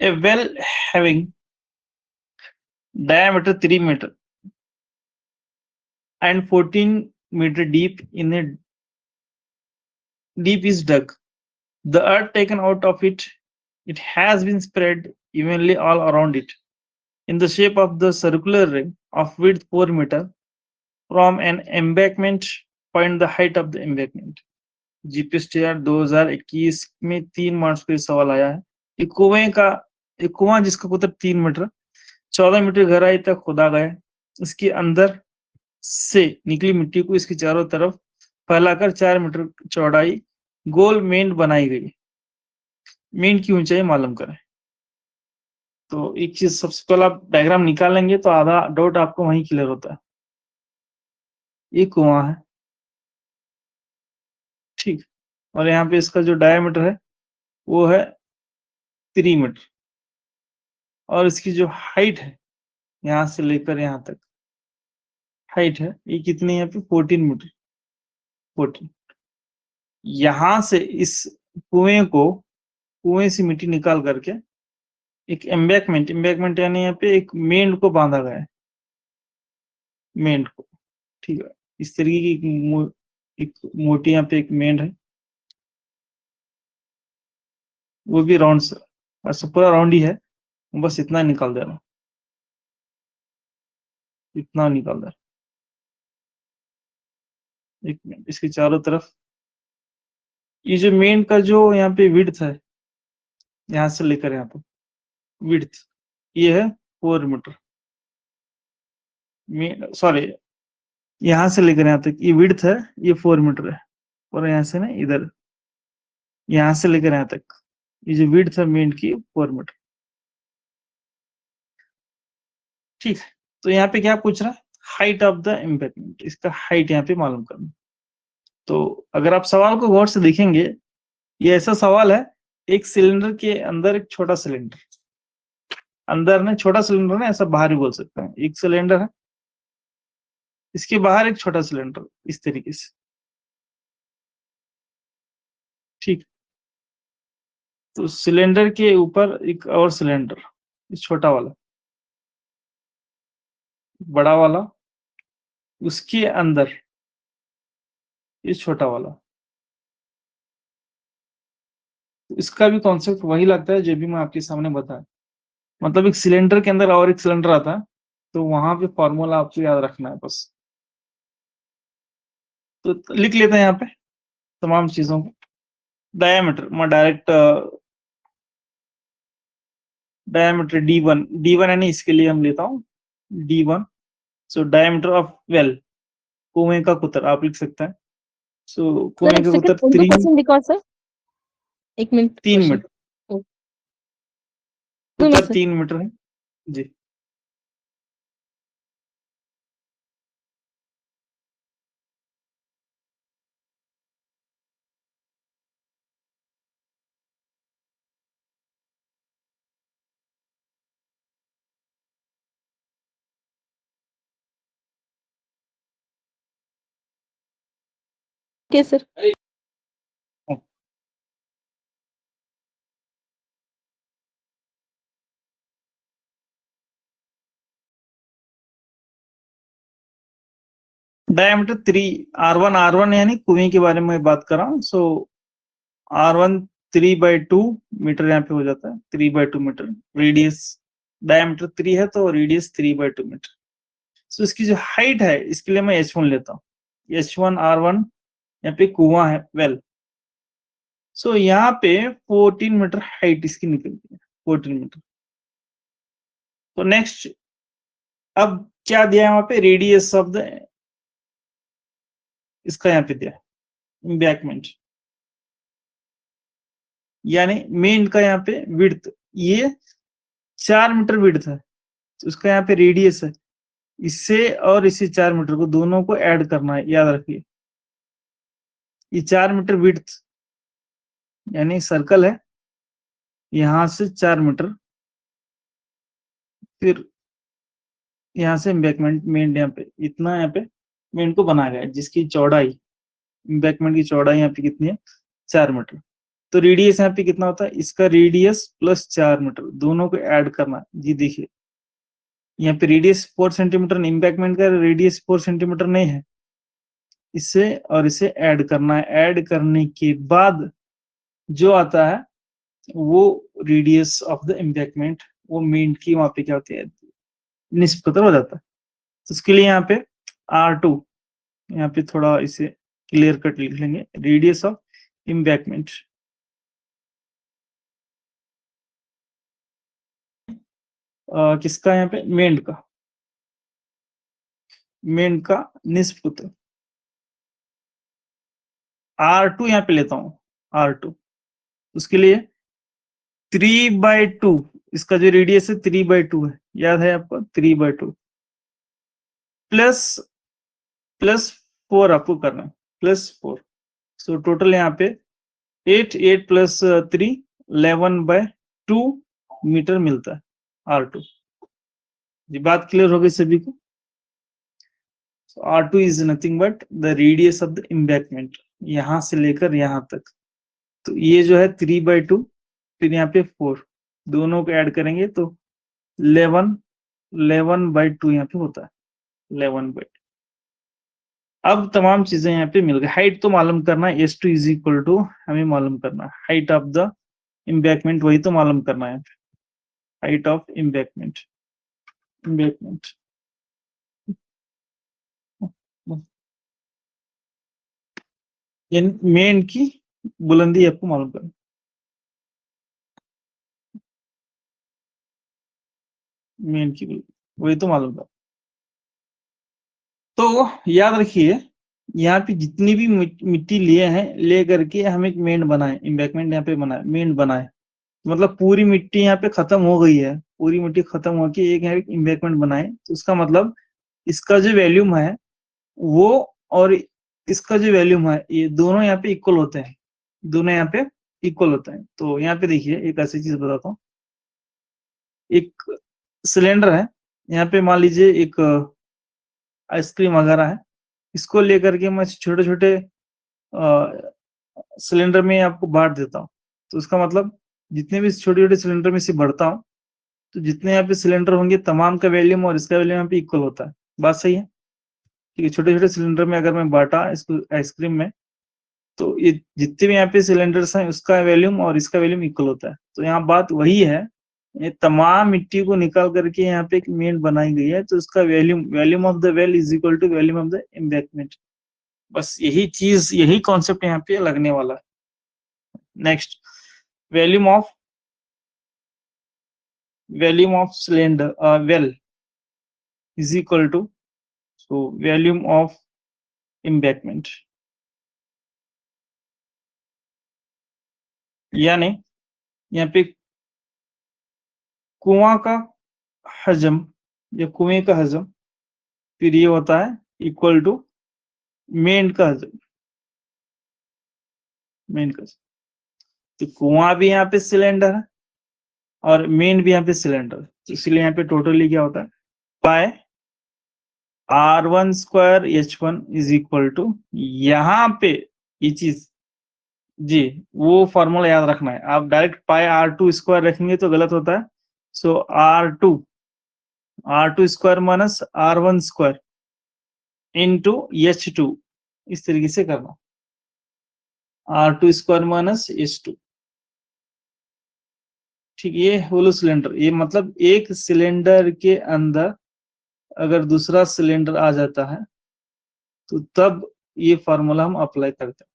A well having diameter 3 meter and 14 meter deep is dug. The earth taken out of it has been spread evenly all around it in the shape of the circular ring of width 4 meter from an embankment point the height of the embankment. जीपीएसटीआर 2021 में 3 मार्च को सवाल आया है। एक कुआं जिसका कुतर 3 metre 14 metre गहराई तक खोदा गया। इसके अंदर से निकली मिट्टी को इसके चारों तरफ फैलाकर 4 मीटर चौड़ाई गोल मेंढ बनाई गई। मेंढ की ऊंचाई मालूम करें। तो एक चीज सबसे पहले आप डायग्राम निकालेंगे तो आधा डाउट आपको वहीं क्लियर होता है। ये कुआं है, ठीक, और यहाँ पे इसका जो डायमीटर है वो है 3 मीटर और इसकी जो हाइट है यहाँ से लेकर यहाँ तक हाइट है ये कितनी है? 14 मीटर। 14 यहाँ से इस कुएं से मिट्टी निकाल करके एक एम्बैकमेंट यानी यहाँ पे एक मेंढ को बांधा गया है। मेंढ को, ठीक है, इस तरीके की एक मोटी यहाँ पे एक मेंढ है, वो भी राउंड से, अच्छा पूरा राउंड ही है, बस इतना निकाल दे रहा, इतना निकाल दे रहा। एक मिनट, इसके चारों तरफ ये जो मेन का जो यहाँ पे विड्थ है, यहाँ से लेकर यहाँ पे विड्थ ये है 4 मीटर, सॉरी यहाँ से लेकर यहाँ तक ये विड्थ है, ये 4 मीटर है, और यहाँ से ना इधर यहाँ से लेकर यहाँ तक ये जो विड्थ है मेन की 4 मीटर, ठीक है। तो यहाँ पे क्या पूछ रहा है? हाइट ऑफ द एम्बैकमेंट, इसका हाइट यहाँ पे मालूम करना। तो अगर आप सवाल को गौर से देखेंगे, ये ऐसा सवाल है, एक सिलेंडर के अंदर एक छोटा सिलेंडर, अंदर ना छोटा सिलेंडर ना, ऐसा बाहर भी बोल सकते हैं, एक सिलेंडर है, इसके बाहर एक छोटा सिलेंडर इस तरीके से, ठीक। तो सिलेंडर के ऊपर एक और सिलेंडर, इस छोटा वाला, बड़ा वाला, उसके अंदर ये छोटा वाला। तो इसका भी कॉन्सेप्ट वही लगता है जो भी मैं आपके सामने बताया, मतलब एक सिलेंडर के अंदर और एक सिलेंडर आता है, तो वहां पे फॉर्मूला आपको याद रखना है बस। तो लिख लेते हैं यहाँ पे तमाम चीजों को। डायमीटर मैं डायरेक्ट डायमीटर D1 यानी इसके लिए हम लेता हूँ D1। So diameter of well, कुएं का कुतर आप लिख सकते हैं। सो कुएं का कुतर 1 मिनट 3 मीटर, कुतर 3 मीटर है जी। सर डायमीटर 3 R1 यानी कुएं के बारे में बात कर रहा हूँ। सो R1 3/2 मीटर यहाँ पे हो जाता है, 3/2 मीटर। रेडियस डायमीटर 3 है तो रेडियस 3/2 मीटर। सो इसकी जो हाइट है इसके लिए मैं H1 लेता हूँ। H1 R1 यहाँ पे कुआं है वेल। सो यहाँ पे 14 मीटर हाइट इसकी निकलती है, 14 मीटर। तो नेक्स्ट अब क्या दिया है वहां पे? रेडियस ऑफ द, इसका यहाँ पे दिया एम्बैकमेंट, यानी मेन का यहाँ पे विड्थ, ये 4 मीटर विड्थ है, तो उसका यहाँ पे रेडियस है, इससे और इसे 4 मीटर को दोनों को ऐड करना है, याद रखिए। ये 4 मीटर विड्थ यानी सर्कल है, यहां से 4 मीटर, फिर यहाँ से एम्बैकमेंट मेन यहाँ पे इतना, यहाँ पे मेन को बनाया गया है, जिसकी चौड़ाई, एम्बैकमेंट की चौड़ाई यहाँ पे कितनी है? 4 मीटर। तो रेडियस यहाँ पे कितना होता है, इसका रेडियस प्लस 4 मीटर, दोनों को ऐड करना जी। देखिए यहाँ पे रेडियस 4 सेंटीमीटर, इम्पैक्टमेंट का रेडियस 4 सेंटीमीटर नहीं है, इसे और इसे ऐड करना है। ऐड करने के बाद जो आता है वो रेडियस ऑफ द इम्पैक्टमेंट, वो मेन की वहां पे क्या होती है, निष्पत्र हो जाता है। तो उसके लिए यहाँ पे R2, यहाँ पे थोड़ा इसे क्लियर कट लिख लेंगे, रेडियस ऑफ इम्पैक्टमेंट। किसका, यहाँ पे मेन का निष्पुत्र R2 यहाँ पे लेता हूँ, R2। उसके लिए 3/2, इसका जो रेडियस है 3/2 है, याद है आपको, 3/2 प्लस 4 आपको करना है, +4। सो टोटल यहाँ पे 8 प्लस 3 11/2 मीटर मिलता है R2। ये बात क्लियर हो गई सभी को। R2 is nothing but the radius of the embankment, यहां से लेकर यहां तक। तो ये जो है 3/2, फिर यहाँ पे 4, दोनों को ऐड करेंगे तो 11/2 यहाँ पे होता है, 11/2। अब तमाम चीजें यहाँ पे मिल गई। हाइट तो मालूम करना है, S2 इज इक्वल टू, हमें मालूम करना है हाइट ऑफ द इम्बैक्टमेंट, वही तो मालूम करना है, हाइट ऑफ इम्बैक्टमेंट। मेन की बुलंदी आपको मालूम करना, मेन की बुलंदी वही तो मालूम करना। तो याद रखिए, यहाँ पे जितनी भी मिट्टी लिए हैं, ले करके हम एक मेन बनाए, इम्बैक्टमेंट यहाँ पे बनाए, मेन बनाए। मतलब पूरी मिट्टी यहाँ पे खत्म हो गई है, पूरी मिट्टी खत्म होके एक यहाँ पे इम्बैक्टमेंट बनाए, तो उसका मतलब इसका जो वैल्यूम है वो, और इसका जो वैल्यूम है, ये दोनों यहाँ पे इक्वल होते हैं, दोनों यहाँ पे इक्वल होते हैं। तो यहाँ पे देखिए एक ऐसी चीज बताता हूँ, एक सिलेंडर है, यहाँ पे मान लीजिए एक आइसक्रीम वगैरह है, इसको लेकर के मैं छोटे छोटे सिलेंडर में आपको बांट देता हूँ। तो उसका मतलब जितने भी छोटे छोटे सिलेंडर में से बढ़ता हूँ, तो जितने यहाँ पे सिलेंडर होंगे तमाम का वैल्यूम और इसका वैल्यूम यहाँ पे इक्वल होता है। बात सही है? ठीक है, छोटे छोटे सिलेंडर में अगर मैं बांटा इसको आइसक्रीम में, तो ये जितने भी यहाँ पे सिलेंडर्स हैं उसका वैल्यूम और इसका वैल्यूम इक्वल होता है। तो यहाँ बात वही है, ये तमाम मिट्टी को निकाल करके यहाँ पे एक मेन बनाई गई है, तो उसका volume of the well is equal to volume of the embankment. बस यही चीज, यही कॉन्सेप्ट यहाँ पे लगने वाला है। Next, volume of cylinder well is equal to, so volume of embankment, यानी यहाँ पे कुआं का हजम या कुएं का हजम, फिर ये होता है इक्वल टू मेन का हजम, मेन का। तो कुआं भी यहाँ पे सिलेंडर है और मेन भी यहाँ पे सिलेंडर, तो इसलिए यहाँ पे टोटली क्या होता है, पाई R1² H1 is equal to, यहाँ पे ये चीज जी, वो फॉर्मूला याद रखना है। आप डायरेक्ट पाई R2² रखेंगे तो गलत होता है। सो R2² minus R1² into H2, इस तरीके से करना, R2² माइनस H2। ठीक, ये होलो सिलेंडर, ये मतलब एक सिलेंडर के अंदर अगर दूसरा सिलेंडर आ जाता है तो तब ये फॉर्मूला हम अप्लाई करते हैं।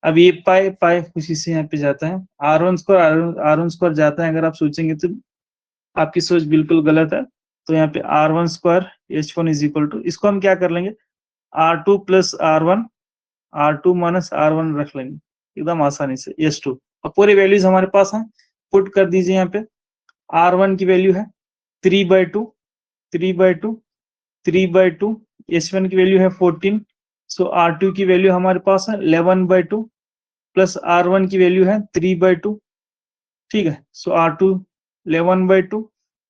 अब ये पाई पाई खुशी से यहाँ पे जाता है, R1² जाता है, अगर आप सोचेंगे तो आपकी सोच बिल्कुल गलत है। तो यहाँ पे R1² H1 is equal to, इसको हम क्या कर लेंगे, R2 plus R1, R2 minus R1 रख लेंगे एकदम आसानी से, H2। और पूरे वैल्यूज हमारे पास हैं, पुट कर दीजिए। यहाँ पे R1 की वैल्यू है 3/2, 3/2, 3/2, H1 की वैल्यू है 14, सो R2 की वैल्यू हमारे पास है 11/2, प्लस R1 की वैल्यू है 3/2। ठीक है, सो R2 11/2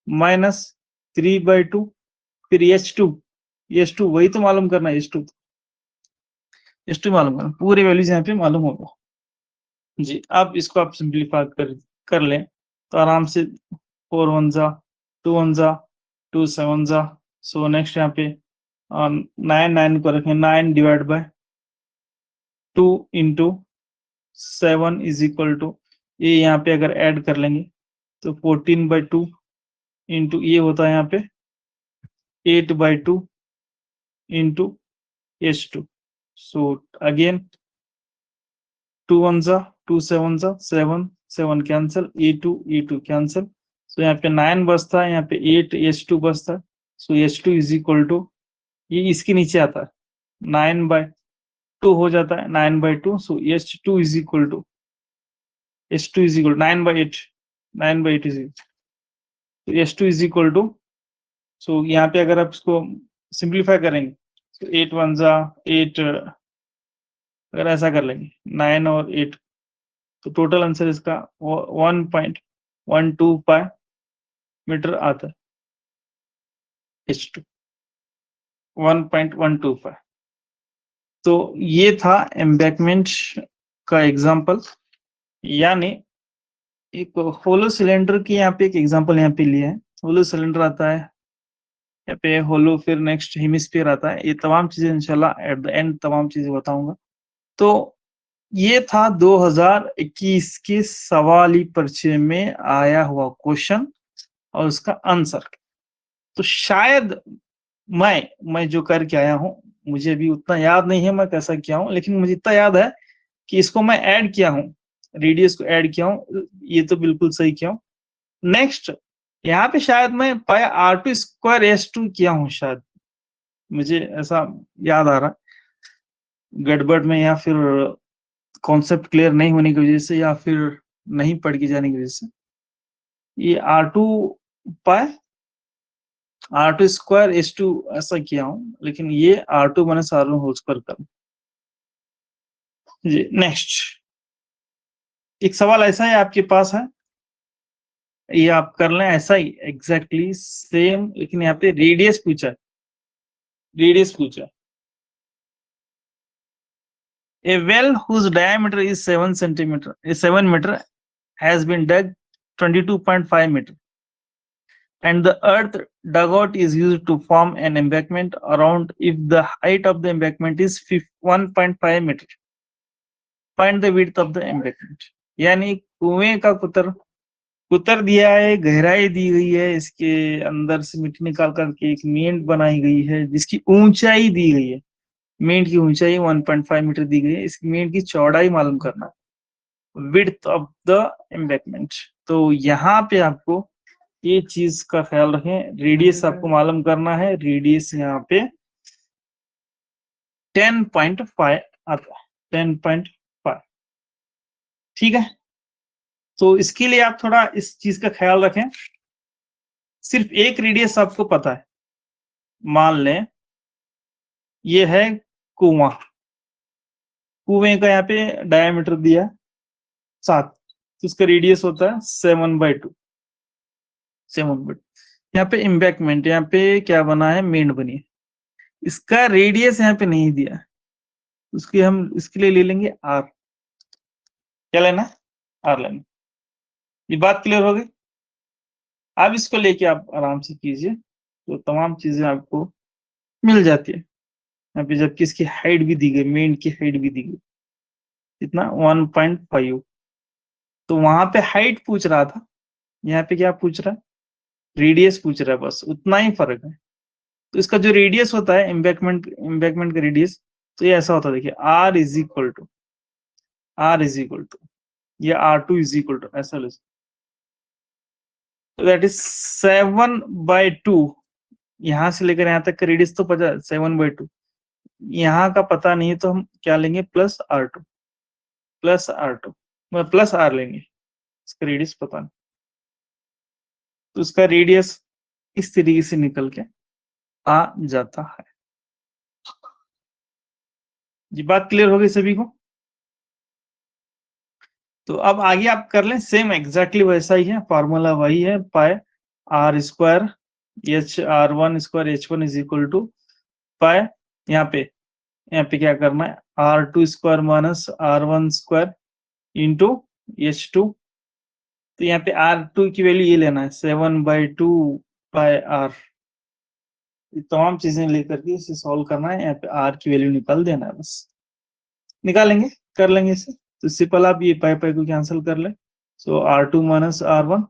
माइनस 3/2, फिर H2 वही तो मालूम करना है, H2 मालूम करना, पूरे वैल्यूज यहाँ पे मालूम होगा। जी, अब इसको आप सिंप्लीफाई कर लें तो आराम से 4 1 जा 2 1 जा 2 7 जा। सो नेक्स्ट यहाँ पे 9 को रखें, 9 divide by 2 into 7 is equal to, ये यहाँ पे अगर ऐड कर लेंगे तो 14/2 इंटू ये होता है यहाँ पे 8/2 इंटू H2। सो अगेन 2 1 जा 2 7 जा 7 7 कैंसिल, E2 कैंसिल। सो यहाँ पे 9 बचता है, यहाँ पे 8 H2 बचता है। सो H2 इज इक्वल टू, ये इसके नीचे आता है 9/2 हो जाता है 9/2। So H2 is equal to 9/8 9/8 is H2 is equal to. So यहाँ पे अगर आप इसको सिंप्लीफाई करेंगे तो 8 1 जा 8, अगर ऐसा कर लेंगे 9 और 8 तो टोटल आंसर इसका 1.125 मीटर आता है H2, 1.125। तो ये था एम्बैकमेंट का एग्जांपल, यानी एक होलो सिलेंडर की यहाँ पे एक एग्जांपल यहाँ पे लिया है। होलो सिलेंडर आता है यहाँ पे, होलो, फिर नेक्स्ट हेमिस्फीयर आता है। ये तमाम चीजें इंशाल्लाह एट द एंड तमाम चीजें बताऊंगा। तो ये था 2021 के सवाली पर्चे में आया हुआ क्वेश्चन और उसका आंसर। तो शायद मैं जो करके आया हूँ, मुझे भी उतना याद नहीं है मैं कैसा किया हूँ, लेकिन मुझे इतना याद है कि इसको मैं ऐड किया हूँ, रेडियस को ऐड किया हूँ, ये तो बिल्कुल सही किया हूँ। नेक्स्ट यहाँ पे शायद मैं पाया R2² S2 किया हूँ, शायद मुझे ऐसा याद आ रहा है गड़बड़ में, या फिर कॉन्सेप्ट क्लियर नहीं होने की वजह से, या फिर नहीं पढ़ के जाने की वजह से ये R2² S2 ऐसा किया हूँ, लेकिन ये R2 minus R1 whole square कर जी। नेक्स्ट एक सवाल ऐसा है आपके पास है, ये आप कर लें ऐसा ही एग्जैक्टली सेम, लेकिन यहाँ पे रेडियस पूछा है, रेडियस पूछा है। A well whose diameter is 7 meter has been dug 22.5 meter, and the earth dugout is used to form an embankment around if the height of the embankment is 1.5 meter. Find the width of the embankment। यानी कुएं का कुतर दिया है, गहराई दी गई है, इसके अंदर से मिट्टी निकाल करके एक मेंट बनाई गई है जिसकी ऊंचाई दी गई है, मेंट की ऊंचाई 1.5 मीटर दी गई है, इस मेंट की चौड़ाई मालूम करना, विड्थ ऑफ द एम्बैकमेंट। तो यहाँ पे आपको ये चीज का ख्याल रखें, रेडियस आपको मालूम करना है, रेडियस यहाँ पे 10.5 आता है, 10.5। ठीक है, तो इसके लिए आप थोड़ा इस चीज का ख्याल रखें। सिर्फ एक रेडियस आपको पता है, मान लें ये है कुआं, कुएं का यहाँ पे डायमीटर दिया 7, तो इसका रेडियस होता है 7/2, 7/2। यहाँ पे एम्बैकमेंट, यहाँ पे क्या बना है, मेंट बनी है, इसका रेडियस यहाँ पे नहीं दिया, उसकी हम इसके लिए ले लेंगे R। क्या लेना, R लेना। ये बात क्लियर हो गई। अब इसको लेके आप आराम से कीजिए तो तमाम चीजें आपको मिल जाती है। यहाँ पे जबकि इसकी हाइट भी दी गई, मेंट की हाइट भी दी गई कितना 1.5, तो वहां पे हाइट पूछ रहा था, यहाँ पे क्या पूछ रहा है, रेडियस पूछ रहा है, बस उतना ही फर्क है। तो इसका जो रेडियस होता है एम्बैकमेंट का रेडियस, तो ये ऐसा होता है, देखिए R इज इक्वल टू ये R2 इज इक्वल टू ऐसा ले, दैट इज 7/2। यहां से लेकर यहाँ तक का रेडियस तो पता है 7/2, यहाँ का पता नहीं है तो हम क्या लेंगे, प्लस R2 प्लस R लेंगे, इसका रेडियस पता नहीं, तो उसका रेडियस इस तरीके से निकल के आ जाता है। ये बात क्लियर हो गई सभी को। तो अब आगे आप कर लें, सेम एग्जैक्टली वैसा ही है, फॉर्मूला वही है, pi R² R1² H1 is equal to pi, यहाँ पे क्या करना है, R2² minus R1² into H2। तो यहाँ पे R2 की वैल्यू ये लेना है 7/2 ये तमाम चीजें लेकर के इसे सॉल्व करना है। यहाँ पे R की वैल्यू निकाल देना है, बस निकालेंगे, कर लेंगे इसे। तो सिंपल आप ये पाई पाई को कैंसिल कर ले। सो R2 minus R1,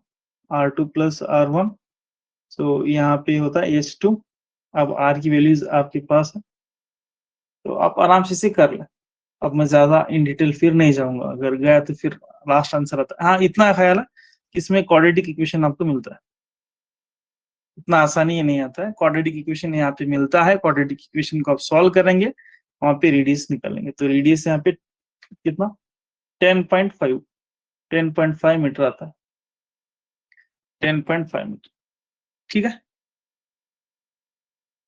R2 plus R1, सो यहाँ पे होता है H2। अब R की वैल्यूज आपके पास है, तो आप आराम से इसे कर ले। अब मैं ज्यादा इन डिटेल फिर नहीं जाऊंगा, अगर गया तो फिर लास्ट आंसर आता है। हाँ, इतना ख्याल है कि इसमें क्वाड्रेटिक इक्वेशन आपको मिलता है, इतना आसानी ये नहीं आता है। क्वाड्रेटिक इक्वेशन यहाँ पे मिलता है, क्वाड्रेटिक इक्वेशन को आप सॉल्व करेंगे, वहां पे रेडियस निकालेंगे। तो रेडियस यहाँ पे कितना 10.5 10.5 मीटर आता है, 10.5 मीटर। ठीक है,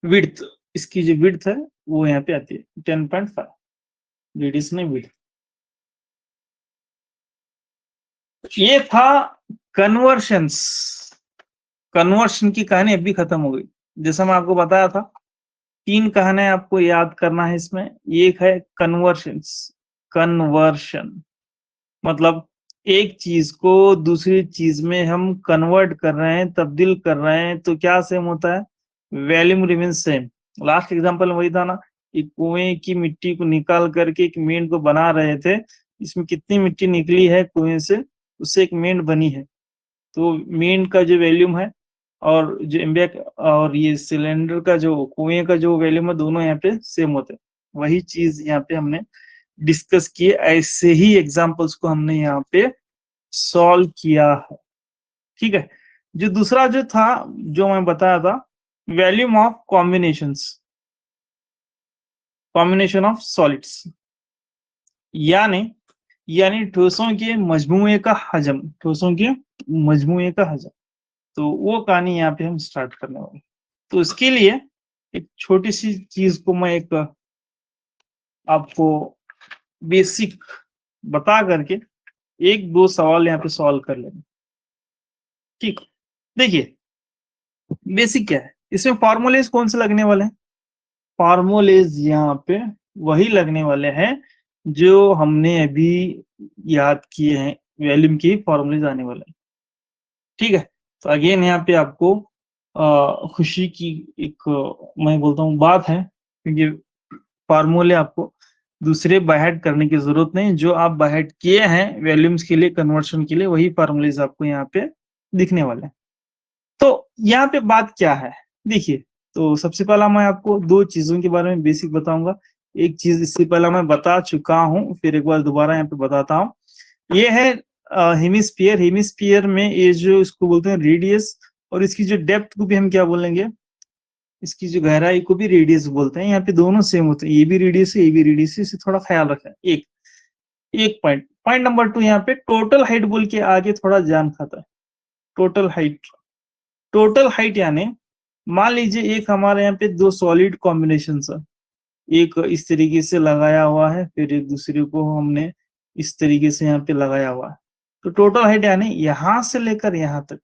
विड्थ, इसकी जो विड्थ है वो यहाँ पे आती है 10.5, रेडियस नहीं विड्थ। ये था कन्वर्शंस। कन्वर्शन की कहानी अभी खत्म हो गई। जैसा मैं आपको बताया था, 3 कहानियां आपको याद करना है इसमें। एक है कन्वर्शंस, कन्वर्शन मतलब एक चीज को दूसरी चीज में हम कन्वर्ट कर रहे हैं, तब्दील कर रहे हैं, तो क्या सेम होता है, volume remains same. Last example वही था ना, एक कुएं की मिट्टी को निकाल करके एक मेंढ को बना रहे थे, इसमें कितनी मिट्टी निकली है कुएं से, उससे एक मेंढ बनी है। तो मेंढ का जो वैल्यूम है और जो इम्बैक और ये सिलेंडर का जो कुएं का जो वैल्यूम है, दोनों यहाँ पे सेम होते हैं। वही चीज यहाँ पे हमने डिस्कस किए, ऐसे ही एग्जांपल्स को हमने यहाँ पे सॉल्व किया है। ठीक है, जो दूसरा जो था, जो मैं बताया था, volume of combinations, combination of solids, यानी यानी ठोसों के मजमूए का हजम, ठोसों के मजमूए का हजम। तो वो कहानी यहाँ पे हम स्टार्ट करने वाले। तो इसके लिए एक छोटी सी चीज को मैं एक आपको बेसिक बता करके एक दो सवाल यहाँ पे सॉल्व कर लेंगे। ठीक, देखिए बेसिक क्या है, इसमें फॉर्मूलेज कौन से लगने वाले हैं, फॉर्मूलेज यहाँ पे वही लगने वाले हैं जो हमने अभी याद किए हैं, वैल्यूम के फॉर्मूलेज आने वाले हैं। ठीक है, तो अगेन यहाँ पे आपको खुशी की एक मैं बोलता हूँ बात है, क्योंकि फार्मूले आपको दूसरे बायहैट करने की जरूरत नहीं, जो आप बायहैट किए हैं वैल्यूम्स के लिए, कन्वर्शन के लिए, वही फार्मूलेज आपको यहाँ पे दिखने वाले हैं। तो यहाँ पे बात क्या है, देखिए, तो सबसे पहला मैं आपको दो चीजों के बारे में बेसिक बताऊंगा। एक चीज इससे पहला मैं बता चुका हूँ, फिर एक बार दोबारा यहाँ पे बताता हूँ। ये है हेमिस्फीयर। हेमिस्फीयर में ये जो इसको बोलते हैं रेडियस, और इसकी जो डेप्थ को भी हम क्या बोलेंगे, इसकी जो गहराई को भी रेडियस बोलते हैं। यहाँ पे दोनों सेम होते हैं, ये भी रेडियस है, ये भी रेडियस है, इसे थोड़ा ख्याल रखें। एक एक पॉइंट पॉइंट नंबर 2, यहाँ पे टोटल हाइट बोल के आगे थोड़ा जान खाता है। टोटल हाइट, टोटल हाइट यानी मान लीजिए एक हमारे यहाँ पे दो सॉलिड कॉम्बिनेशन है, एक इस तरीके से लगाया हुआ है, फिर एक दूसरे को हमने इस तरीके से यहाँ पे लगाया हुआ है। तो टोटल हाइट यानी यहाँ से लेकर यहाँ तक,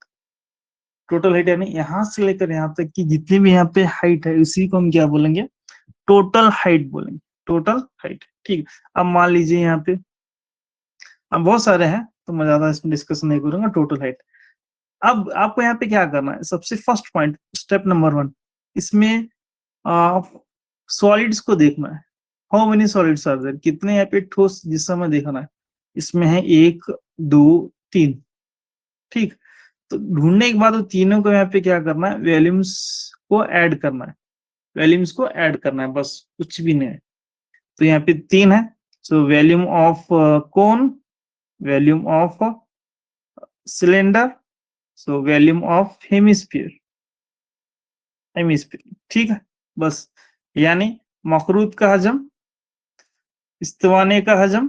टोटल हाइट यानी यहाँ से लेकर यहाँ तक की जितनी भी यहाँ पे हाइट है, उसी को हम क्या बोलेंगे, टोटल हाइट बोलेंगे, टोटल हाइट। ठीक, अब मान लीजिए यहाँ पे अब बहुत सारे हैं, तो मैं ज्यादा इसमें डिस्कस नहीं करूंगा, टोटल हाइट। अब आपको यहाँ पे क्या करना है, सबसे फर्स्ट पॉइंट, स्टेप नंबर 1, इसमें सॉलिड्स को देखना है। How many solids are there, कितने यहाँ पे ठोस जिस समय देखना है। इसमें है 1 2 3। ठीक, तो ढूंढने के बाद तीनों को यहाँ पे क्या करना है, वैल्यूम्स को ऐड करना है, वैल्यूम्स को ऐड करना है, बस कुछ भी नहीं है। तो यहाँ पे 3 है, so volume of cone, volume of cylinder, so volume of hemisphere, hemisphere. ठीक है, बस, यानी मखरूत का हजम, इस्तिवाने का हजम,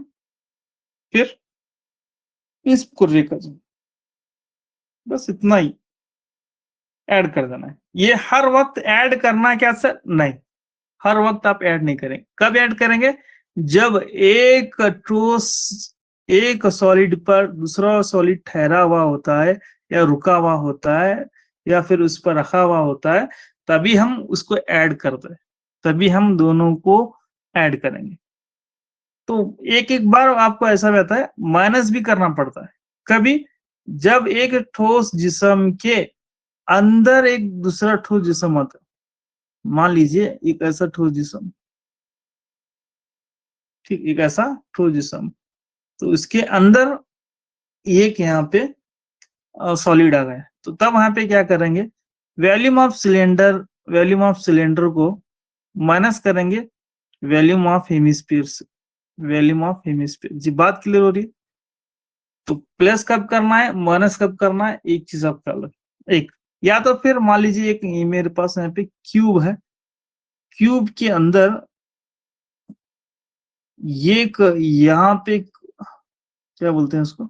फिर इस कुर्रे का हजम, बस इतना ही ऐड कर देना है। ये हर वक्त ऐड करना क्या सर, नहीं, हर वक्त आप ऐड नहीं करेंगे। कब ऐड करेंगे, जब एक ठोस एक सॉलिड पर दूसरा सॉलिड ठहरा हुआ होता है, या रुका हुआ होता है, या फिर उस पर रखा हुआ होता है, तभी हम उसको ऐड करते हैं, तभी हम दोनों को ऐड करेंगे। तो एक एक बार आपको ऐसा रहता है माइनस भी करना पड़ता है कभी, जब एक ठोस जिस्म के अंदर एक दूसरा ठोस जिस्म आता है। मान लीजिए एक ऐसा ठोस जिस्म, ठीक, एक ऐसा ठोस जिस्म, तो इसके अंदर एक यहाँ पे सॉलिड आ गया, तो तब वहां पे क्या करेंगे, वॉल्यूम ऑफ सिलेंडर को माइनस करेंगे वॉल्यूम ऑफ हेमिस्फीयर से, वॉल्यूम ऑफ हेमिस्फीयर। जी बात क्लियर हो रही है? तो प्लस कब करना है, माइनस कब करना है, एक चीज आप कर लो। एक, या तो फिर मान लीजिए एक मेरे पास यहाँ पे क्यूब है, क्यूब के अंदर ये यहाँ पे क्या बोलते हैं उसको,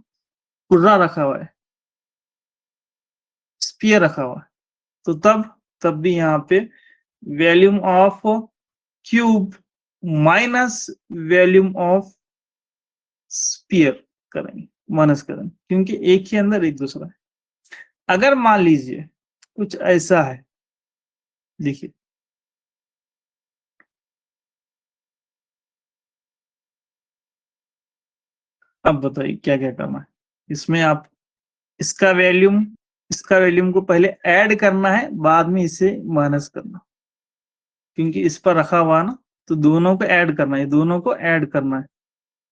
कुर्रा रखा हुआ है, स्फीयर रखा हुआ है, तो तब भी यहाँ पे volume of cube minus volume of sphere करेंगे, माइनस करेंगे, क्योंकि एक ही अंदर एक दूसरा है। अगर मान लीजिए कुछ ऐसा है, देखिए अब बताइए क्या क्या करना है इसमें। आप इसका वैल्यूम, इसका वैल्यूम को पहले ऐड करना है, बाद में इसे माइनस करना, क्योंकि इस पर रखा हुआ ना, तो दोनों को ऐड करना है, दोनों को ऐड करना है।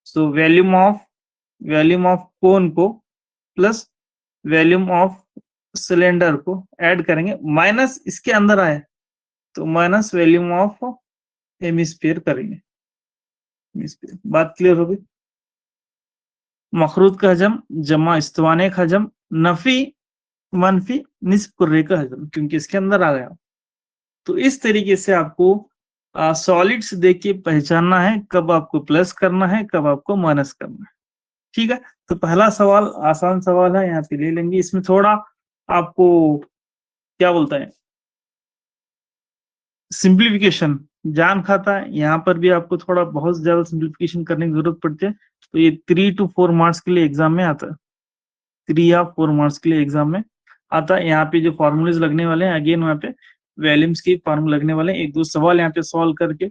सो वॉल्यूम ऑफ कोन को प्लस वॉल्यूम ऑफ सिलेंडर को ऐड करेंगे, माइनस इसके अंदर आए तो माइनस वॉल्यूम ऑफ हेमिस्फीयर करेंगे। बात क्लियर होगी? मखरूद का हजम जमा इस्तवाने का हजम नफी मनफी निस्फ कुर्रे का हजम, क्योंकि इसके अंदर आ गया। तो इस तरीके से आपको सॉलिड्स देख के पहचानना है कब आपको प्लस करना है, कब आपको माइनस करना है। ठीक है, तो पहला सवाल आसान सवाल है, यहाँ पे ले लेंगे। इसमें थोड़ा आपको क्या बोलता है, सिंप्लीफिकेशन जान खाता है, यहाँ पर भी आपको थोड़ा बहुत ज्यादा सिंप्लीफिकेशन करने की जरूरत पड़ती है। तो ये 3 to 4 मार्क्स के लिए एग्जाम में आता है, 3 या 4 मार्क्स के लिए एग्जाम में आता है। यहाँ पे जो फॉर्मूलेज लगने वाले हैं, अगेन वहाँ पे वैल्यूम्स के फॉर्मूले लगने वाले हैं। एक दो सवाल यहाँ पे सॉल्व करके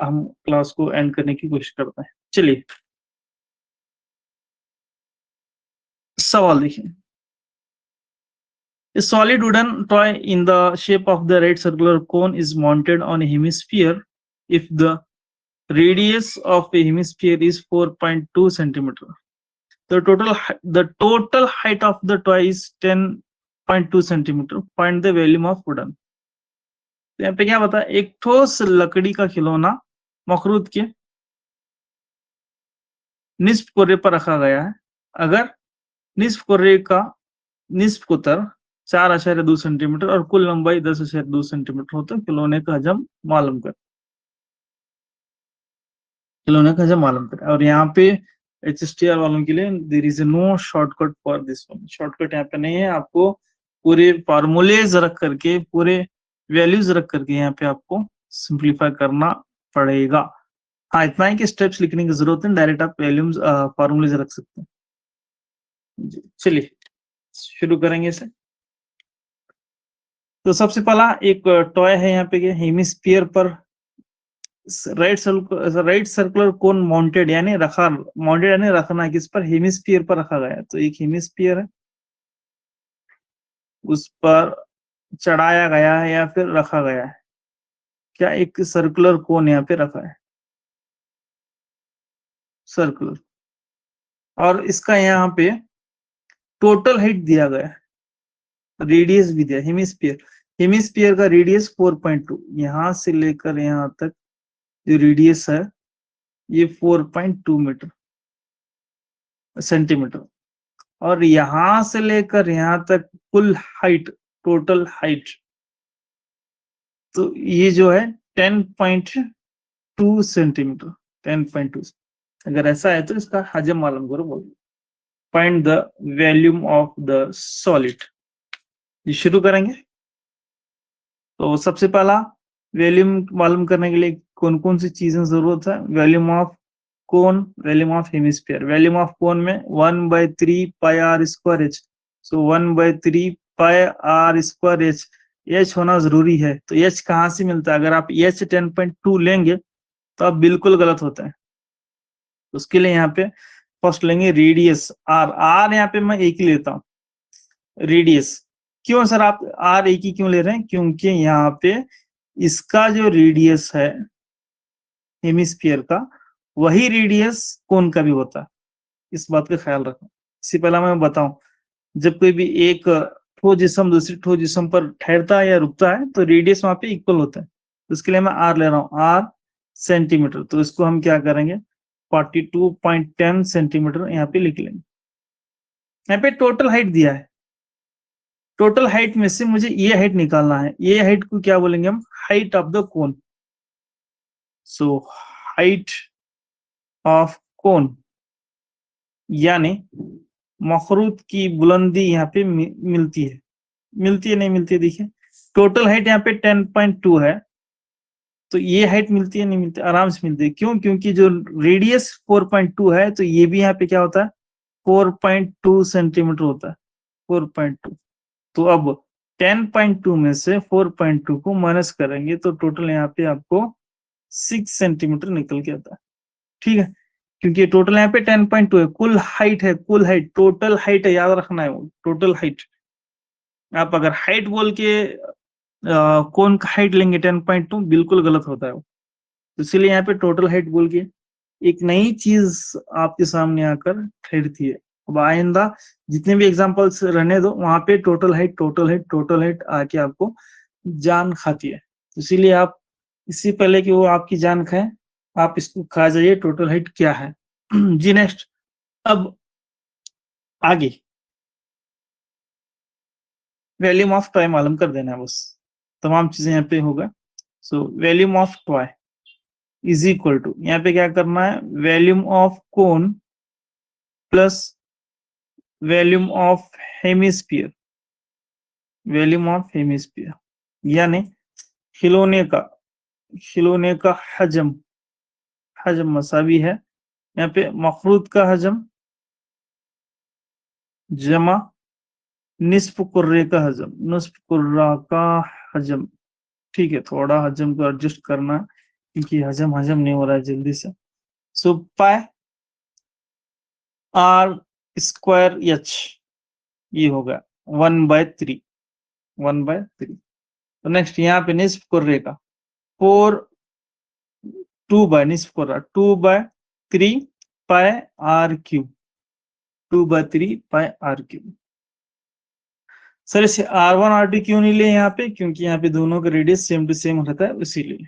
हम क्लास को एंड करने की कोशिश करते हैं। चलिए सवाल देखिए, A solid wooden toy in the shape of the right circular cone is mounted on a hemisphere if the radius of a hemisphere is 4.2 centimeter. The total height of the toy is 10.2 centimeter. Find the volume of wooden. तो यहाँ पे क्या बता, एक ठोस लकड़ी का खिलौना मखरूद के निस्फ कोरे पर रखा गया है। अगर निस्फ कोरे का निस्फ कुतर 4.2 सेंटीमीटर और कुल लंबाई 10.2 सेंटीमीटर हो तो खिलौने का हजम मालूम कर, खिलौने का हजम मालूम कर। और यहाँ पे HSTR वालों के लिए there is no shortcut for this one, shortcut यहाँ पे नहीं है। आपको पूरे फॉर्मूलेज रख करके, पूरे वैल्यूज रख करके यहाँ पे आपको सिंप्लीफाई करना पड़ेगा। हाँ, इतना ही कि स्टेप्स लिखने की जरूरत है, डायरेक्ट आप वैल्यूज फॉर्मूलेज रख सकते हैं। चलिए शुरू करेंगे इसे। तो सबसे पहला एक टॉय है यहाँ पे, हेमिस्फीयर पर राइट सर्कुलर कोन माउंटेड, यानी रखा, माउंटेड यानी रखना, किस पर, हेमिस्फीयर पर रखा गया। तो एक हेमिस्फीयर है, उस पर चढ़ाया गया है या फिर रखा गया है क्या, एक सर्कुलर कोन यहाँ पे रखा है, सर्कुलर। और इसका यहाँ पे टोटल हाइट दिया गया है, रेडियस भी दिया, हेमिस्फीयर, हेमिस्फीयर का रेडियस 4.2, यहां से लेकर यहाँ तक जो रेडियस है ये 4.2 मीटर सेंटीमीटर, और यहां से लेकर यहां तक कुल हाइट, टोटल हाइट, तो ये जो है 10.2 सेंटीमीटर, 10.2। अगर ऐसा है तो इसका हजम मालूम करो, बोलो find the volume of the solid. ये शुरू करेंगे। तो सबसे पहला वॉल्यूम मालूम करने के लिए कौन कौन सी चीजें जरूरत है, volume of cone, volume of hemisphere. Volume of cone में 1/3 pi R square H, so 1/3 pi R square H, H होना जरूरी है। तो एच कहाँ से मिलता है, अगर आप एच 10.2 लेंगे तो आप बिल्कुल गलत होता है, उसके लिए यहाँ पे फर्स्ट लेंगे रेडियस आर। आर यहाँ पे मैं एक ही लेता हूँ, रेडियस। क्यों सर आप आर एक ही क्यों ले रहे हैं? क्योंकि यहाँ पे इसका जो रेडियस है हेमिस्फीयर का, वही रेडियस कोन का भी होता है। इस बात का ख्याल रखना। इससे पहले मैं बताऊं, जब कोई भी एक ठोस जिस्म दूसरी ठोस जिस्म पर ठहरता है या रुकता है तो रेडियस वहां पे इक्वल होता है। तो इसके लिए मैं आर ले रहा हूँ, आर सेंटीमीटर। तो इसको हम क्या करेंगे, 42.10 सेंटीमीटर यहाँ पे लिख लेंगे। यहाँ पे टोटल हाइट दिया है, टोटल हाइट में से मुझे ये हाइट निकालना है। ये हाइट को क्या बोलेंगे हम, height of the cone. So height of cone यानी मखरूत की बुलंदी यहाँ पे मिलती है, नहीं मिलती है? देखिए टोटल हाइट यहाँ पे 10.2 है, तो ये हाइट मिलती है नहीं मिलती? आराम से मिलती है। क्यों? क्योंकि जो रेडियस 4.2 है, तो ये भी यहाँ पे क्या होता है, 4.2 सेंटीमीटर होता है, 4.2। तो अब 10.2 में से 4.2 को माइनस करेंगे तो टोटल यहाँ पे आपको 6 सेंटीमीटर निकल के आता है। ठीक है, क्योंकि टोटल यहाँ पे 10.2 है, कुल हाइट है, कुल हाइट, टोटल हाइट है, याद रखना है वो टोटल हाइट। आप अगर हाइट बोल के कौन का हाइट लेंगे 10.2, बिल्कुल गलत होता है वो। तो इसलिए यहाँ पे टोटल हाइट बोल के एक नई चीज आपके सामने आकर ठहरती है। अब आइंदा जितने भी एग्जांपल्स रहने दो, वहां पे total height total height total height आके आपको जान खाती है। इसीलिए आप इससे पहले कि वो आपकी जान खाए, आप इसको खा जाइए टोटल हाइट क्या है। जी नेक्स्ट, अब आगे वॉल्यूम ऑफ टॉय मालूम कर देना है बस, तमाम चीजें यहाँ पे होगा। So volume of toy is equal to, यहाँ पे क्या करना है, volume of cone plus volume of hemisphere, volume of hemisphere यानी खिलौने का, खिलौने का हजम, हजम मसावी है यहाँ पे मखरूत का हजम जमा निस्फ कुर्रे का हजम, निस्फ कुर्रा का हजम। ठीक है, थोड़ा हजम को एडजस्ट करना है क्योंकि हजम हजम नहीं हो रहा है जल्दी से। सो पाई आर स्क्वायर एच, ये होगा 1/3, 1/3। तो नेक्स्ट यहाँ पे निस्फ कुर्रे का 4, 2/3 pi R cube, 2/3 pi R cube. Sir इसे R1 R2 क्यों नहीं ले यहाँ पे, क्योंकि यहाँ पे दोनों का रेडियस सेम टू सेम रहता है, इसीलिए।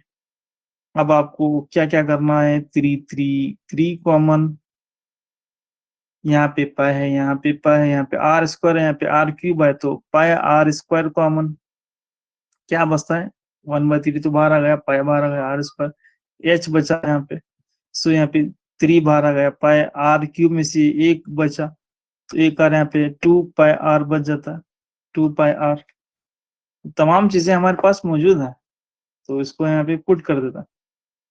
अब आपको क्या क्या करना है, 3 कॉमन, यहाँ पे पाई है, यहाँ पे पाई है, यहाँ पे आर स्क्वायर है, यहाँ पे आर क्यूब है, तो पाई आर स्क्वायर कॉमन, क्या बचता है, 1/3 तो बाहर आ गया, पाई बाहर आ गया, आर स्क्वायर एच बचा यहाँ पे। सो यहाँ पे 3 बाहर आ गया, पाई आर क्यूब में से एक बचा, तो एक आर यहाँ पे 2 पाई आर बच जाता है, 2 पाई आर। तमाम चीजें हमारे पास मौजूद है, तो इसको यहाँ पे पुट कर देता है।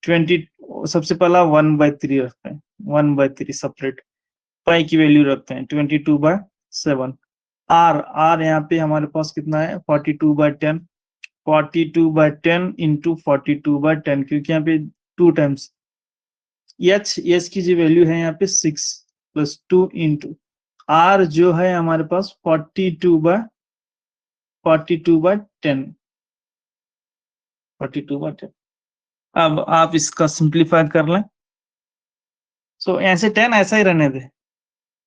20, सबसे पहला 1/3 रखते हैं, 1/3 सेपरेट, पाई की वैल्यू रखते हैं 22/7। आर, आर यहाँ पे हमारे पास कितना है, 42/10, 42/10 इंटू 42/10, क्योंकि यहाँ पे 2 टाइम्स। एच, एच की जो वैल्यू है यहाँ पे 6 + 2 इंटू आर जो है हमारे पास 42/10, 42/10। अब आप इसका सिंप्लीफाई कर लें। सो ऐसे 10 ऐसा ही रहने दे,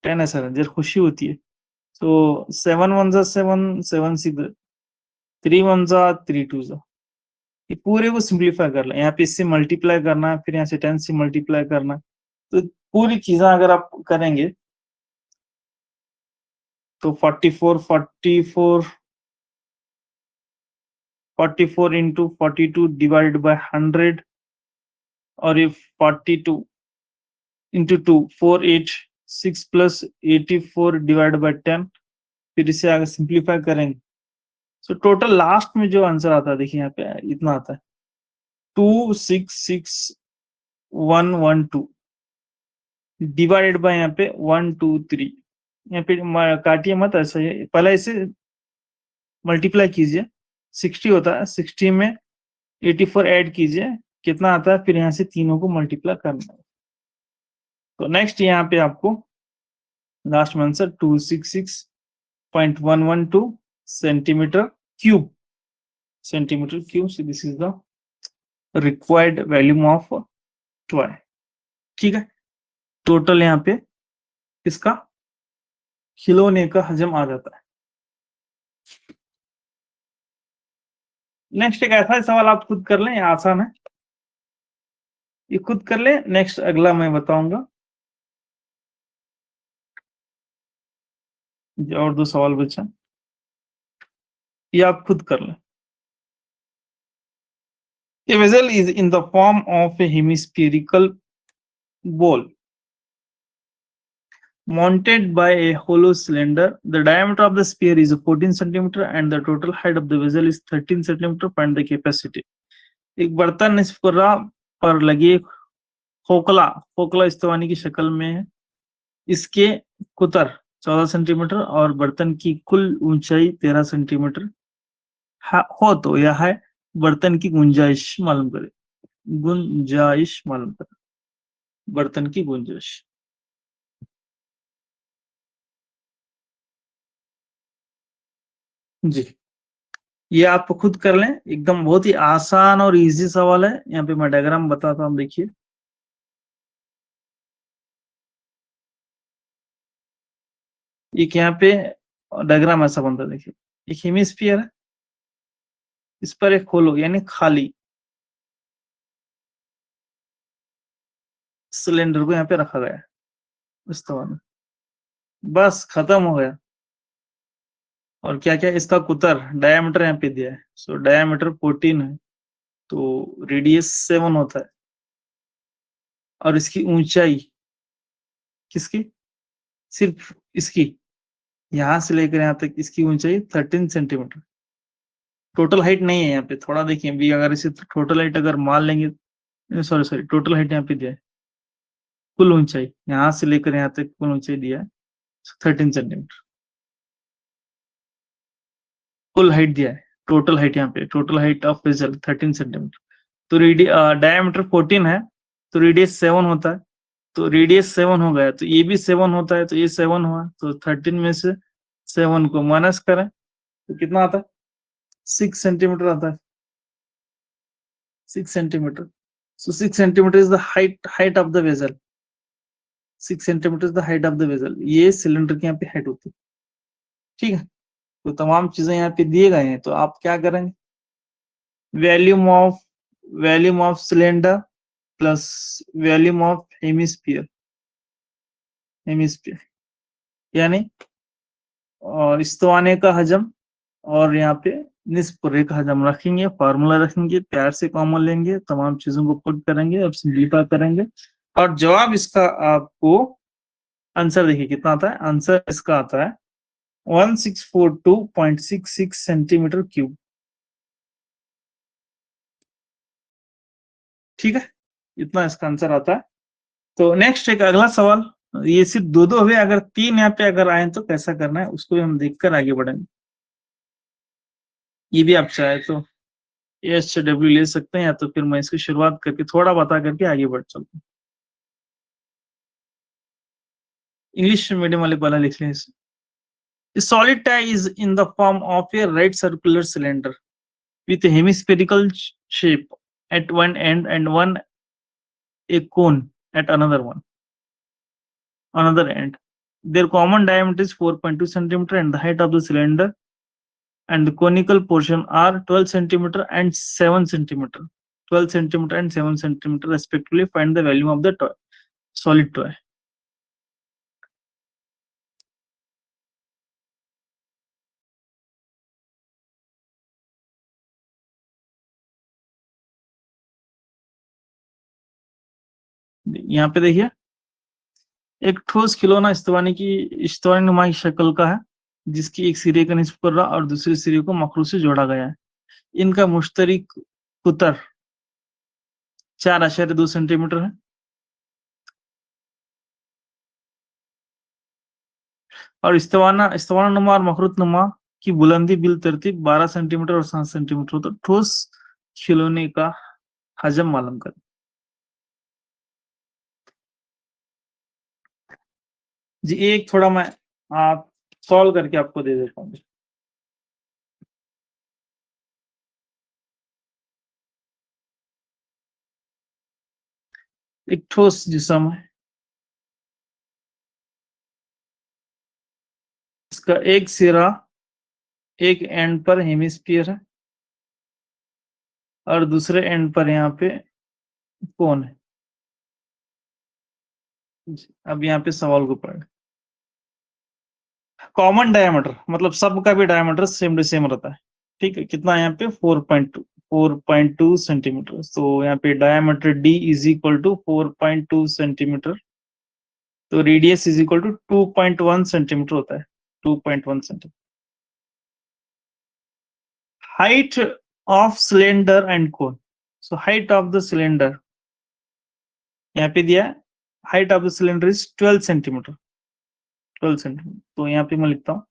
10 ऐसा रहने, जब खुशी होती है। तो 7 1 जा 7, 7 6, 3 1 जा 3 2 जा, ये पूरे को सिंप्लीफाई कर लें। यहाँ पे इससे मल्टीप्लाई करना है, फिर यहाँ से 10 से मल्टीप्लाई करना है, तो पूरी चीजें अगर आप करेंगे तो 44 इंटू 42 डिवाइड बाय 100, और ये 42 इंटू 2 486 + 84 डिवाइड बाय 10, फिर इसे आगे सिंप्लीफाई करेंगे। सो टोटल लास्ट में जो आंसर आता है, देखिए यहाँ पे इतना आता है 266,112 डिवाइडेड बाय यहाँ पे 123। यहाँ पे काटिए मत, ऐसा ही पहले इसे मल्टीप्लाई कीजिए, 60 होता है, 60 में 84 ऐड कीजिए, कितना आता है, फिर यहाँ से तीनों को मल्टीप्लाई करना है। तो नेक्स्ट यहाँ पे आपको लास्ट में answer 266.112 centimetre cube, centimetre cube. So this is the required volume of toy. ठीक है, टोटल यहाँ पे इसका खिलौने का हजम आ जाता है. नेक्स्ट एक ऐसा सवाल आप खुद कर लें, आसान है, ये खुद कर ले. नेक्स्ट अगला मैं बताऊंगा. और दो सवाल बचा, ये आप खुद कर लें. A vessel is in the form of a hemispherical bowl mounted by a hollow cylinder. The diameter of the sphere is 14 centimeter and the total height of the vessel is 13 centimeter. Find the capacity. एक बर्तन निस्फुर्रा पर लगे खोखला खोखला स्तवानी की शक्ल में है. इसके कुतर 14 सेंटीमीटर और बर्तन की कुल ऊंचाई 13 सेंटीमीटर हो तो यह है बर्तन की गुंजाइश मालूम करें. गुंजाइश मालूम करें, बर्तन की गुंजाइश. जी, ये आप खुद कर लें, एकदम बहुत ही आसान और इजी सवाल है. यहाँ पे मैं डायग्राम बताता हूँ, देखिए. एक यहाँ पे डायग्राम ऐसा बनता है, देखिए. एक हेमिस्फीयर है, इस पर एक होलो यानी खाली सिलेंडर को यहाँ पे रखा गया है इस तरह में. बस खत्म हो गया. और क्या क्या इसका कुतर डायमीटर यहाँ पे दिया है. सो डायमीटर 14 है तो रेडियस 7 होता है. और इसकी ऊंचाई किसकी, सिर्फ इसकी, यहां से लेकर यहाँ तक इसकी ऊंचाई 13 सेंटीमीटर. टोटल हाइट नहीं है यहाँ पे, थोड़ा देखिए भी. अगर इसे टोटल हाइट अगर मान लेंगे, सॉरी सॉरी, टोटल हाइट यहाँ पे दिया है, कुल ऊंचाई यहाँ से लेकर यहाँ तक कुल ऊंचाई दिया है 13 सेंटीमीटर. कुल हाइट दिया है, टोटल हाइट यहाँ पे, total height of vessel 13 centimetre. तो डायमीटर 14 है तो रेडियस 7 होता है. तो रेडियस 7 हो गया तो ये भी 7 होता है, तो ये 7 हुआ. तो 13 में से 7 को माइनस करें तो कितना आता है, 6 सेंटीमीटर आता है. 6 centimetre. So 6 centimeter is the height of the vessel. 6 centimeter is the height of the vessel. ये सिलेंडर की यहाँ पे हाइट होती है. ठीक है, तो तमाम चीजें यहाँ पे दिए गए हैं. तो आप क्या करेंगे, volume of cylinder plus volume of hemisphere यानी और स्तवाने का हजम और यहाँ पे निस्पुरे का हजम रखेंगे. फॉर्मूला रखेंगे, प्यार से कॉमन लेंगे, तमाम चीजों को पुट करेंगे और सिंप्लीफाई करेंगे. और जवाब इसका आपको आंसर देखिए कितना आता है. आंसर इसका आता है 1642.66 सेंटीमीटर क्यूब. ठीक है, इतना इसका आंसर आता है. तो नेक्स्ट एक अगला सवाल, ये सिर्फ दो दो हुए, अगर तीन यहाँ पे अगर आए तो कैसा करना है उसको भी हम देखकर आगे बढ़ेंगे. ये भी आप चाहे तो AHW ले सकते हैं, या तो फिर मैं इसकी शुरुआत करके थोड़ा बता करके आगे बढ़ चलता हूँ. इंग्लिश मीडियम वाले पहला लिख लें. A solid tie is in the form of a right circular cylinder with a hemispherical shape at one end and a cone at another end. Their common diameter is 4.2 centimeter and the height of the cylinder and the conical portion are 12 centimeter and 7 centimeter. 12 centimeter and 7 centimeter respectively. Find the volume of the solid toy. यहाँ पे देखिए, एक ठोस खिलौना स्तवानी नुमा शक्ल का है जिसकी एक सिरे का निस्फुर्रा और दूसरे सिरे को मखरू से जोड़ा गया है. इनका मुश्तरक कुतर 4.2 सेंटीमीटर है और स्तवाना नुमा और मखरूत नुमा की बुलंदी बिल तरतीब 12 सेंटीमीटर और 7 सेंटीमीटर. तो ठोस खिलौने का हजम मालूम करें. जी एक थोड़ा मैं आप सॉल्व करके आपको दे देता हूँ। एक ठोस जिस्म है, इसका एक सिरा एक एंड पर हेमिस्फीयर है और दूसरे एंड पर यहाँ पे कोन है। अब यहाँ पे सवाल को पढ़े। कॉमन डायमीटर मतलब सबका भी डायमीटर सेम टू सेम रहता है, ठीक है। कितना यहाँ पे 4.2 सेंटीमीटर। तो यहाँ पे diameter D is equal to 4.2 centimetre, तो radius is equal to 2.1 centimetre होता है, 2.1 centimetre. Height of cylinder and cone, so height of the cylinder यहाँ पे दिया है, height of the cylinder is 12 centimetre, 12 centimetre. तो यहाँ पे मैं लिखता हूँ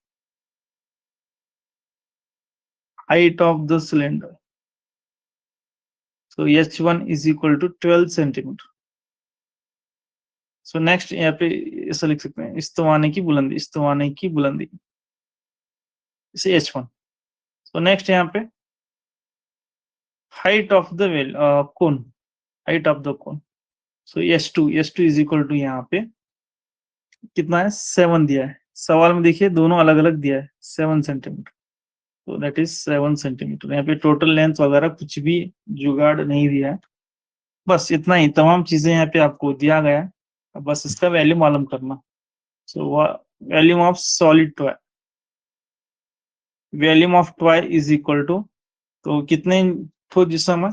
height of the cylinder, so h1 is equal to 12 centimetre. So next यहाँ पे ऐसा लिख सकते हैं, इस्तवाने की बुलंदी, इस्तवाने की बुलंदी इसे h1। सो नेक्स्ट यहाँ पे height of the well cone, height of the cone, so h2 is equal to यहाँ पे कितना है 7 दिया है, सवाल में देखिए दोनों अलग अलग दिया है 7 सेंटीमीटर, तो दैट इज 7 सेंटीमीटर। यहाँ पे टोटल लेंथ वगैरह कुछ भी जुगाड़ नहीं दिया है, बस इतना ही, तमाम चीजें यहाँ पे आपको दिया गया है, अब बस इसका वैल्यू मालूम करना। So volume of solid toy, volume of toy is equal to, तो कितने ठोस जिस्म है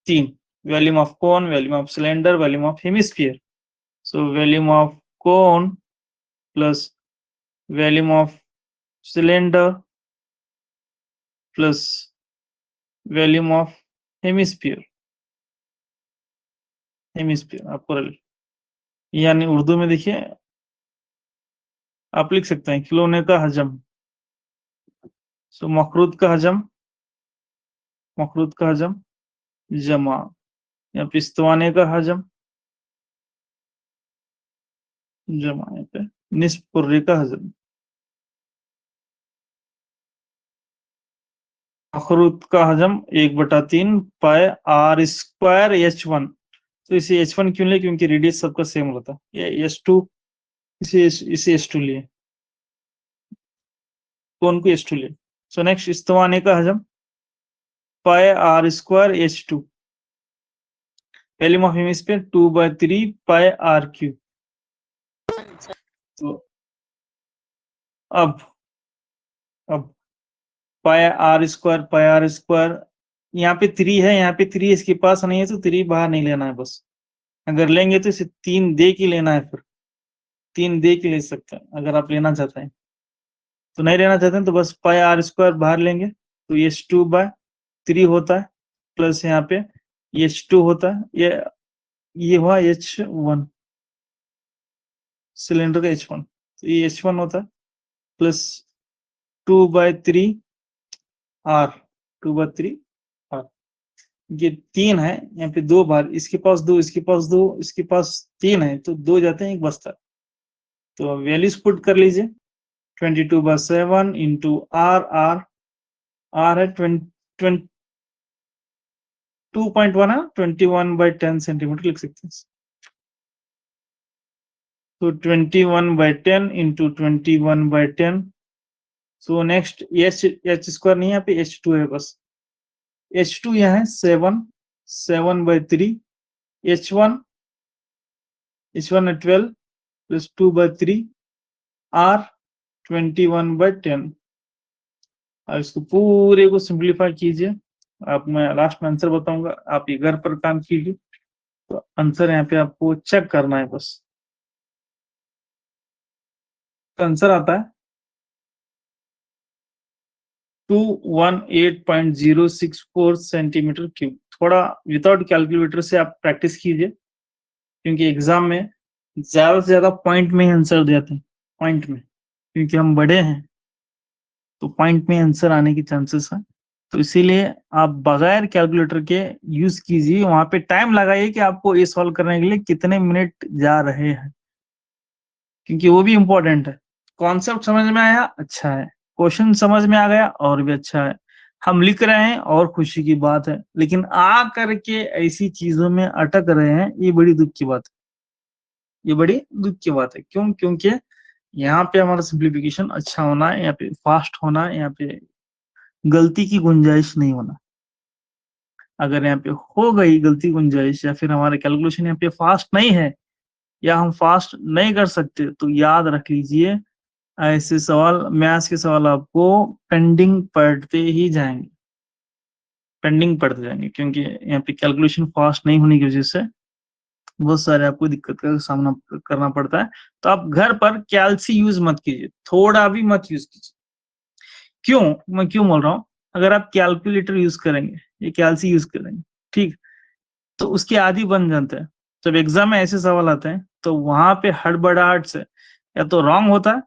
3, volume of cone, volume of cylinder, volume of hemisphere. So volume of cone plus volume of cylinder plus volume of hemisphere, hemisphere आपको यानी उर्दू में देखिए आप लिख सकते हैं खिलौने का हजम, सो मखरूद का हजम, मखरूद का हजम जमा या पिस्तवाने का हजम जमा यहाँ पे निस्फ कुर्री का हजम, मखरूद का हजम 1/3 पाए आर स्क्वायर h1। तो इसे h1 क्यों ले, क्योंकि रेडियस सबका सेम रहता है। ये h2, इसे h2 लिए, कौन को h2 लिए। सो नेक्स्ट इस्तवाने का हजम pi r square h2, volume of hemisphere 2/3 pi are cube. तो अब पाए आर स्क्वायर यहाँ पे 3 है, यहाँ पे 3 इसके पास नहीं है, तो 3 बाहर नहीं लेना है बस, अगर लेंगे तो इसे 3 दे के लेना है, फिर 3 दे के ले सकते हैं अगर आप लेना चाहते हैं। तो नहीं लेना चाहते हैं तो बस पाई आर स्क्वायर बाहर लेंगे, तो h2/3 होता है, प्लस यहाँ पे h2 होता है, ये हुआ h1, सिलेंडर का h1, तो ये h1 होता है प्लस 2/3 r, 2/3 r, ये 3 है, यहाँ पे 2 बार, इसके पास 2, इसके पास 2, इसके पास 3 है, तो 2 जाते हैं, एक बचता है। तो वैल्यूज पुट कर लीजिए, 22/7 इंटू r है 2.1 है, 21/10 सेंटीमीटर लिख सकते हैं। तो 21/10 into 21/10, so next h square नहीं है, यहाँ पे h2 है, बस h2 यहाँ है 7/3, h1 है 12 प्लस 2/3 r 21/10। अब इसको पूरे को सिंप्लीफाई कीजिए, आप मैं लास्ट में आंसर बताऊंगा, आप ये घर पर काम कीजिए, तो आंसर यहाँ पे आपको चेक करना है बस। तो आंसर आता है 218.064 सेंटीमीटर क्यूब। थोड़ा विदाउट कैलकुलेटर से आप प्रैक्टिस कीजिए, क्योंकि एग्जाम में ज्यादा से ज्यादा पॉइंट में ही आंसर देते हैं, पॉइंट में, क्योंकि हम बड़े हैं तो पॉइंट में आंसर आने की चांसेस है। तो इसीलिए आप बगैर कैलकुलेटर के यूज कीजिए, वहां पे टाइम लगाइए कि आपको ये सॉल्व करने के लिए कितने मिनट जा रहे हैं, क्योंकि वो भी इम्पोर्टेंट है। कॉन्सेप्ट समझ में आया, अच्छा है। क्वेश्चन समझ में आ गया, और भी अच्छा है। हम लिख रहे हैं और खुशी की बात है, लेकिन आ करके ऐसी चीजों में अटक रहे हैं, ये बड़ी दुख की बात है। ये बड़ी दुख की बात है। क्यों? क्योंकि यहाँ पे हमारा सिंप्लीफिकेशन अच्छा होना है, यहाँ पे फास्ट होना है, यहाँ पे गलती की गुंजाइश नहीं होना। अगर यहाँ पे हो गई गलती गुंजाइश, या फिर हमारे कैलकुलेशन यहाँ पे फास्ट नहीं है, या हम फास्ट नहीं कर सकते, तो याद रख लीजिए ऐसे सवाल, मैथ्स के सवाल आपको पेंडिंग पढ़ते ही जाएंगे, पेंडिंग पढ़ते जाएंगे, क्योंकि यहाँ पे कैलकुलेशन फास्ट नहीं होने की वजह से बहुत सारे आपको दिक्कत का सामना करना पड़ता है। तो आप घर पर कैल्सी यूज मत कीजिए, थोड़ा भी मत यूज कीजिए। क्यों? मैं क्यों बोल रहा हूँ? अगर आप कैलकुलेटर यूज करेंगे, ये कैल्सी यूज करेंगे, ठीक, तो उसके आदि बन जाते हैं। जब एग्जाम में ऐसे सवाल आते हैं, तो वहां पे हड़बड़ाहट से या तो रॉन्ग होता है,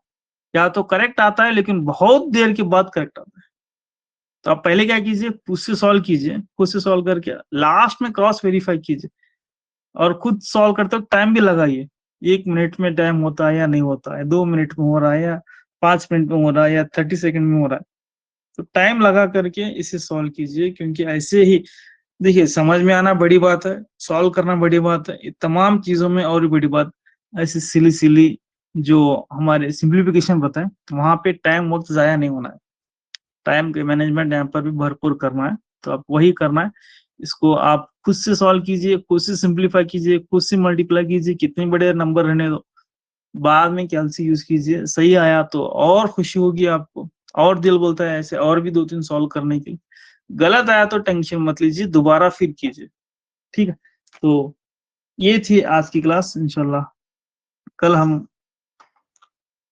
या तो करेक्ट आता है, लेकिन बहुत देर के बाद करेक्ट आता है। तो आप पहले क्या कीजिए, खुद से सॉल्व कीजिए, खुद से सॉल्व करके लास्ट में क्रॉस वेरीफाई कीजिए, और खुद सॉल्व करते वक्त टाइम भी लगाइए। 1 मिनट में टाइम होता है या नहीं होता है, 2 मिनट में हो रहा है या 5 मिनट में हो रहा है, या 30 सेकंड में हो रहा है। तो टाइम लगा करके इसे सॉल्व कीजिए, क्योंकि ऐसे ही देखिए, समझ में आना बड़ी बात है, सॉल्व करना बड़ी बात है, ये तमाम चीजों में और भी बड़ी बात, ऐसी सिली सिली जो हमारे सिंप्लीफिकेशन बताएं, वहां पे टाइम वक्त जाया नहीं होना है। टाइम के मैनेजमेंट यहाँ पर भी भरपूर करना है, तो आप वही करना है। इसको आप खुद से सॉल्व कीजिए, खुद से सिंप्लीफाई कीजिए, खुद से मल्टीप्लाई कीजिए, कितने बड़े नंबर रहने दो, बाद में कैलसी यूज कीजिए। सही आया तो और खुशी होगी आपको, और दिल बोलता है ऐसे और भी 2-3 सॉल्व करने की। गलत आया तो टेंशन मत लीजिए, दोबारा फिर कीजिए, ठीक है। तो ये थी आज की क्लास। इंशाल्लाह कल हम